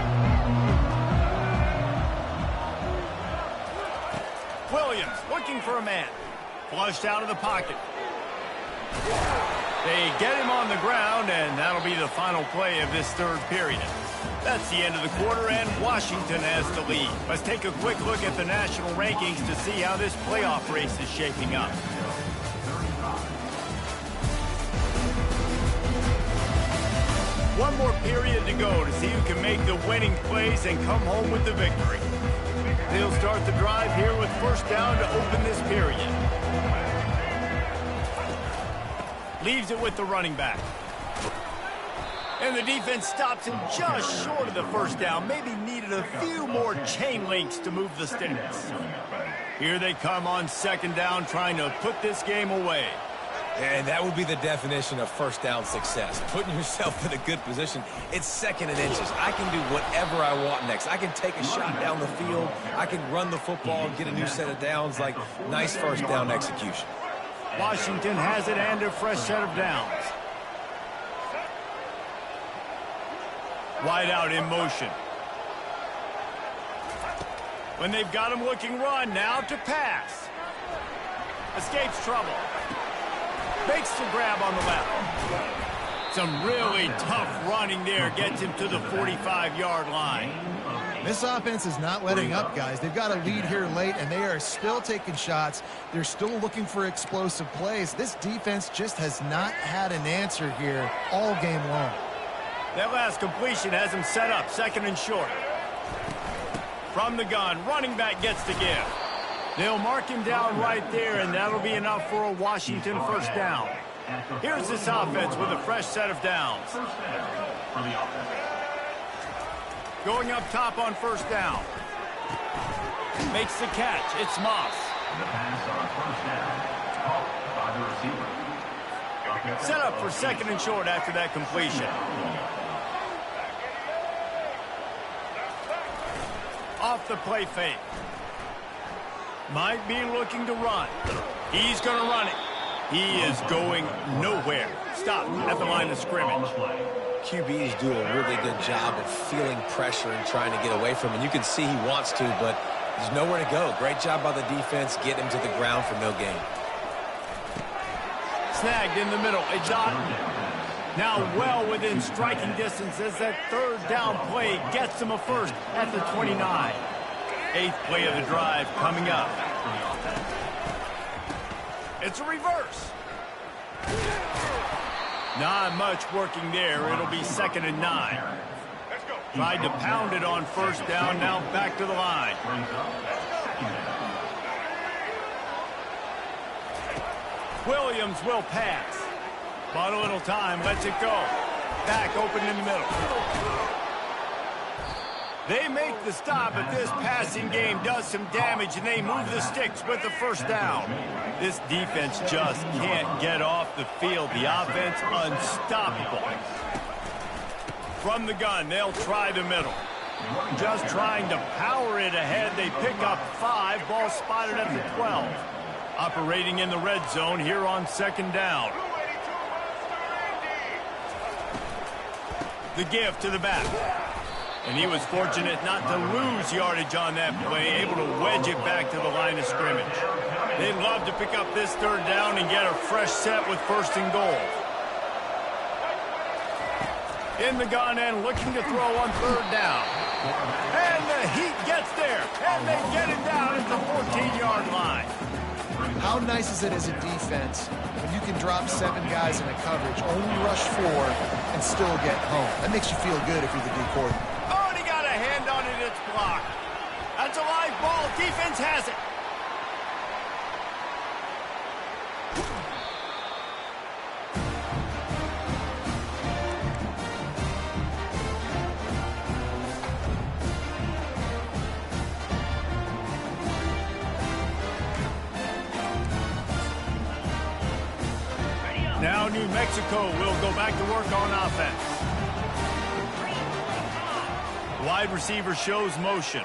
Williams looking for a man. Flushed out of the pocket. They get him on the ground, and that'll be the final play of this 3rd period. That's the end of the quarter, and Washington has the lead. Let's take a quick look at the national rankings to see how this playoff race is shaping up. One more period to go to see who can make the winning plays and come home with the victory. They'll start the drive here with first down to open this period. Leaves it with the running back. And the defense stops him just short of the first down. Maybe needed a few more chain links to move the sticks. Here they come on second down, trying to put this game away. And that would be the definition of first down success. Putting yourself in a good position. It's second and inches. I can do whatever I want next. I can take a shot down the field. I can run the football and get a new set of downs. Like, nice first down execution. Washington has it and a fresh set of downs. Wide out in motion. When they've got him looking run, now to pass. Escapes trouble. Makes the grab on the left. Some really tough running there. Gets him to the 45-yard line. This offense is not letting up, guys. They've got a lead here late, and they are still taking shots. They're still looking for explosive plays. This defense just has not had an answer here all game long. That last completion has him set up, second and short. From the gun, running back gets the give. They'll mark him down right there, and that'll be enough for a Washington first down. Here's this offense with a fresh set of downs. Going up top on first down. Makes the catch. It's Moss. The pass on first down. Caught by the receiver. Set up for second and short after that completion. Off the play fake. Might be looking to run. He's going to run it. He is going nowhere. Stop at the line of scrimmage. QBs do a really good job of feeling pressure and trying to get away from him. And you can see he wants to, but there's nowhere to go. Great job by the defense. Get him to the ground for no gain. Snagged in the middle. It's on. Now well within striking distance as that third down play gets him a first at the 29. Eighth play of the drive coming up. It's a reverse. Not much working there. It'll be second and 9. Tried to pound it on first down. Now back to the line. Williams will pass. Bought a little time. Lets it go. Back open in the middle. They make the stop, but this passing game does some damage, and they move the sticks with the first down. This defense just can't get off the field. The offense unstoppable. From the gun, they'll try the middle. Just trying to power it ahead. They pick up 5. Ball spotted at the 12. Operating in the red zone here on second down. The give to the back. And he was fortunate not to lose yardage on that play, able to wedge it back to the line of scrimmage. They'd love to pick up this third down and get a fresh set with first and goal. In the gun and looking to throw on third down. And the heat gets there, and they get it down at the 14-yard line. How nice is it as a defense when you can drop 7 guys in a coverage, only rush 4, and still get home? That makes you feel good if you're the D coordinator. Oh, and he got a hand on it. It's blocked. That's a live ball. Defense has it. Now New Mexico will go back to work on offense. Wide receiver shows motion.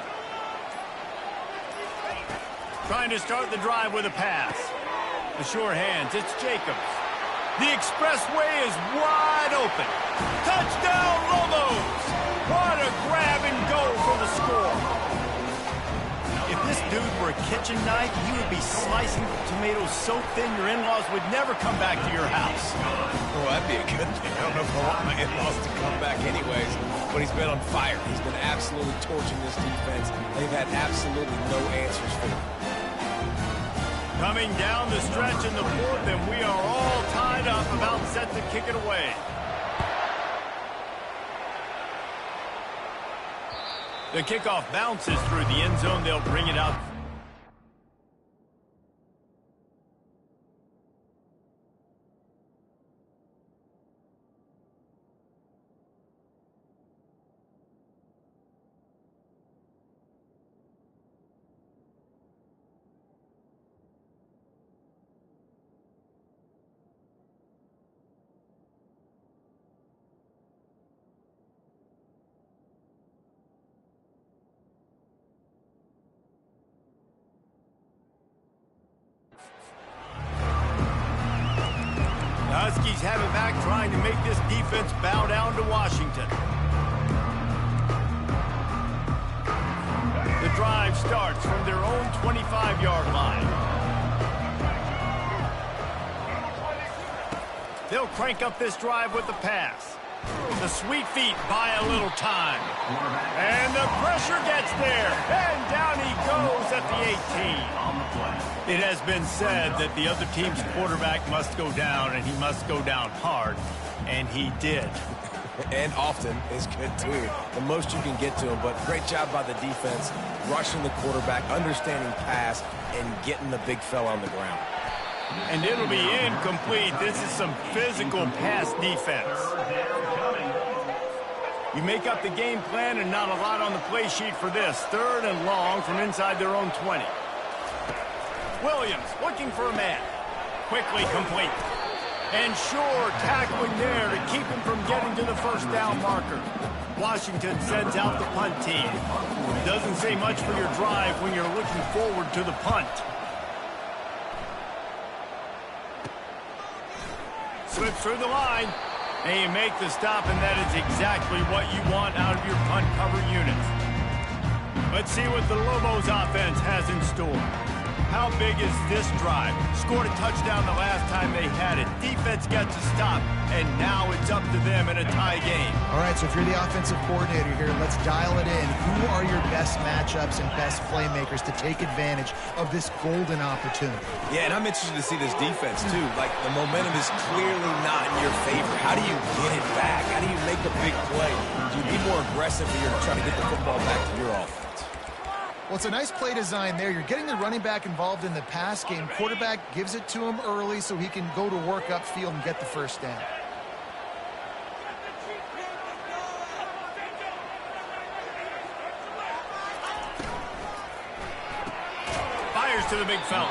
Trying to start the drive with a pass. The sure hands, it's Jacobs. The expressway is wide open. Touchdown, Lobos! What a grab and go for the score. If this dude were a kitchen knife, he would be slicing tomatoes so thin your in-laws would never come back to your house. Well, that'd be a good thing. I don't know if I want my in-laws to come back anyways, but he's been on fire. He's been absolutely torching this defense. They've had absolutely no answers for him. Coming down the stretch in the fourth, and we are all tied up, about set to kick it away. The kickoff bounces through the end zone. They'll bring it out. Huskies have it back, trying to make this defense bow down to Washington. The drive starts from their own 25-yard line. They'll crank up this drive with the pass. The sweet feet buy a little time. And the pressure gets there. And down he goes at the 18. It has been said that the other team's quarterback must go down, and he must go down hard. And he did. And often is good, too. The most you can get to him, but great job by the defense, rushing the quarterback, understanding pass, and getting the big fella on the ground. And it'll be incomplete. This is some physical pass defense. You make up the game plan and not a lot on the play sheet for this. 3rd and long from inside their own 20. Williams looking for a man. Quickly complete. And sure, tackling there to keep him from getting to the first down marker. Washington sends out the punt team. Doesn't say much for your drive when you're looking forward to the punt. Slips through the line. And you make the stop, and that is exactly what you want out of your punt cover units. Let's see what the Lobos offense has in store. How big is this drive? Scored a touchdown the last time they had it. Defense gets a stop, and now it's up to them in a tie game. All right, so if you're the offensive coordinator here, let's dial it in. Who are your best matchups and best playmakers to take advantage of this golden opportunity? Yeah, and I'm interested to see this defense, too. Like, the momentum is clearly not in your favor. How do you get it back? How do you make a big play? Do you be more aggressive when you're trying to get the football back to your offense? Well, it's a nice play design there. You're getting the running back involved in the pass game. Quarterback gives it to him early so he can go to work upfield and get the first down. Fires to the big fella.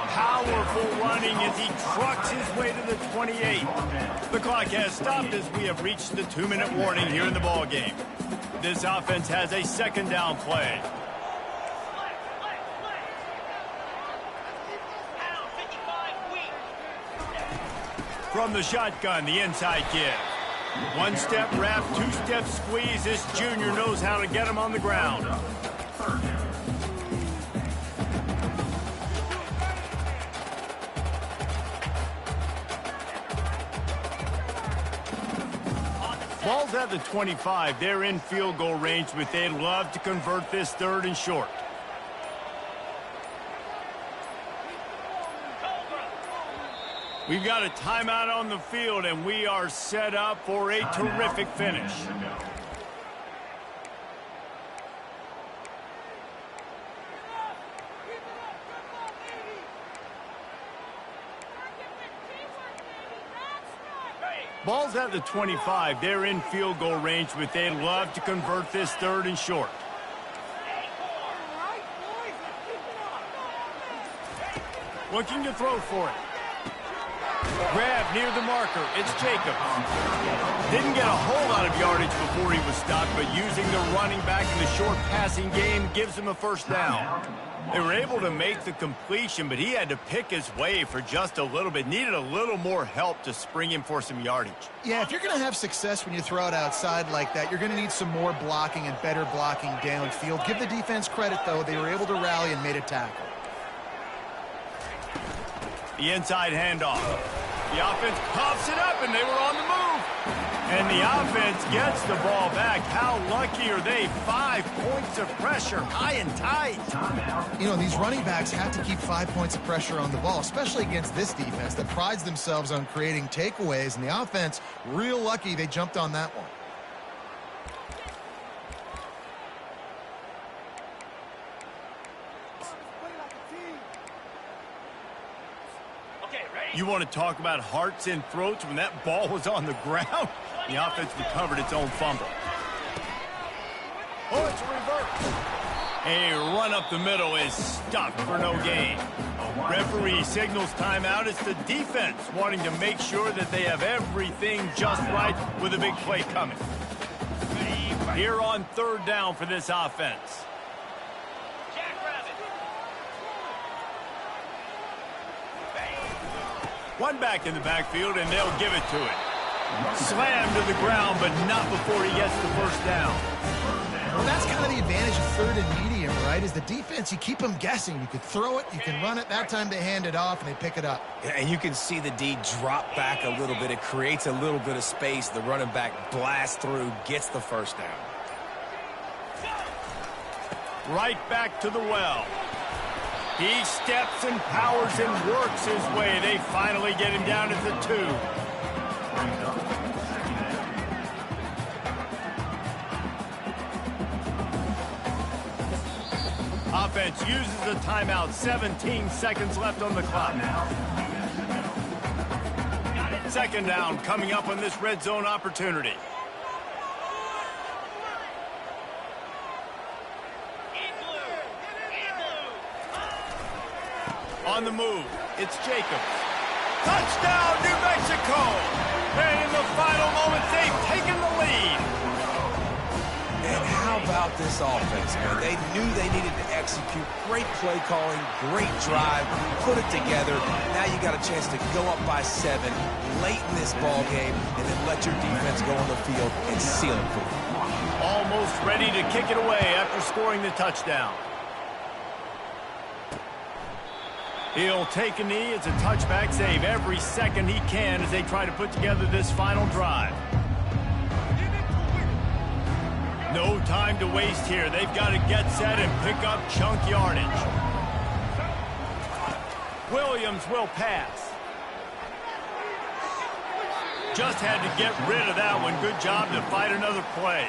Powerful running as he trucks his way to the 28. The clock has stopped as we have reached the 2-minute warning here in the ball game. This offense has a 2nd down play. From the shotgun, the inside give. 1-step wrap, 2-step squeeze. This junior knows how to get him on the ground. Ball's at the 25. They're in field goal range, but they'd love to convert this 3rd and short. We've got a timeout on the field, and we are set up for a terrific finish. Ball's at the 25. They're in field goal range, but they'd love to convert this 3rd and short. Looking to throw for it. Grab near the marker. It's Jacobs. Didn't get a whole lot of yardage before he was stopped, but using the running back in the short passing game gives him a first down. They were able to make the completion, but he had to pick his way for just a little bit. Needed a little more help to spring him for some yardage. Yeah, if you're going to have success when you throw it outside like that, you're going to need some more blocking and better blocking downfield. Give the defense credit, though. They were able to rally and made a tackle. The inside handoff. The offense pops it up, and they were on the move. And the offense gets the ball back. How lucky are they? 5 points of pressure, high and tight. You know, these running backs have to keep 5 points of pressure on the ball, especially against this defense that prides themselves on creating takeaways. And the offense, real lucky they jumped on that one. You want to talk about hearts and throats when that ball was on the ground? The offense recovered its own fumble. Oh, it's a reverse. A run up the middle is stuck for no gain. Referee signals timeout. It's the defense wanting to make sure that they have everything just right with a big play coming. Here on third down for this offense. One back in the backfield, and they'll give it to it. Slammed to the ground, but not before he gets the first down. Well, that's kind of the advantage of third and medium, right? Is the defense, you keep them guessing. You could throw it, you can run it. That time they hand it off, and they pick it up. Yeah, and you can see the D drop back a little bit. It creates a little bit of space. The running back blasts through, gets the first down. Right back to the well. He steps and powers and works his way. They finally get him down at the 2. Offense uses a timeout. 17 seconds left on the clock. Second down coming up on this red zone opportunity. On the move, it's Jacobs. Touchdown, New Mexico! And in the final moments, they've taken the lead. And how about this offense, man? They knew they needed to execute. Great play calling, great drive, put it together. Now you got a chance to go up by 7 late in this ball game and then let your defense go on the field and seal it for you. Almost ready to kick it away after scoring the touchdown. He'll take a knee. It's a touchback save every second he can as they try to put together this final drive. No time to waste here. They've got to get set and pick up chunk yardage. Williams will pass. Just had to get rid of that one. Good job to fight another play.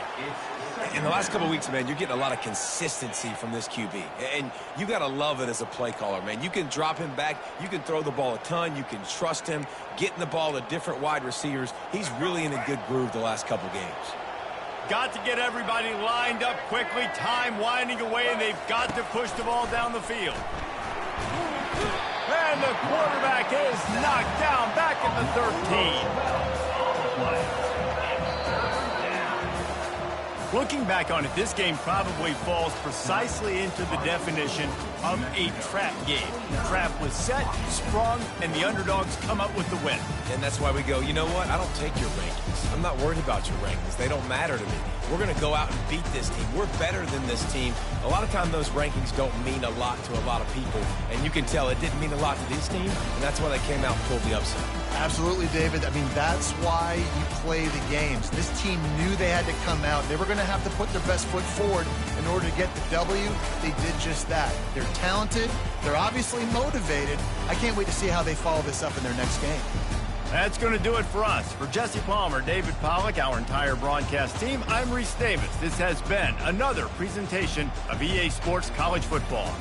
In the last couple of weeks, man, you're getting a lot of consistency from this QB. And you got to love it as a play caller, man. You can drop him back. You can throw the ball a ton. You can trust him. Getting the ball to different wide receivers. He's really in a good groove the last couple games. Got to get everybody lined up quickly. Time winding away, and they've got to push the ball down the field. And the quarterback is knocked down back at the 13. Looking back on it, this game probably falls precisely into the definition of a trap game. The trap was set, sprung, and the underdogs come up with the win. And that's why we go, you know what? I don't take your rankings. I'm not worried about your rankings. They don't matter to me. We're going to go out and beat this team. We're better than this team. A lot of time those rankings don't mean a lot to a lot of people. And you can tell it didn't mean a lot to this team. And that's why they came out and pulled the upset. Absolutely, David. I mean, that's why you play the games. This team knew they had to come out. They were going to have to put their best foot forward in order to get the W. They did just that. They're talented. They're obviously motivated. I can't wait to see how they follow this up in their next game. That's going to do it for us. For Jesse Palmer, David Pollack, our entire broadcast team, I'm Reese Davis. This has been another presentation of EA Sports College Football.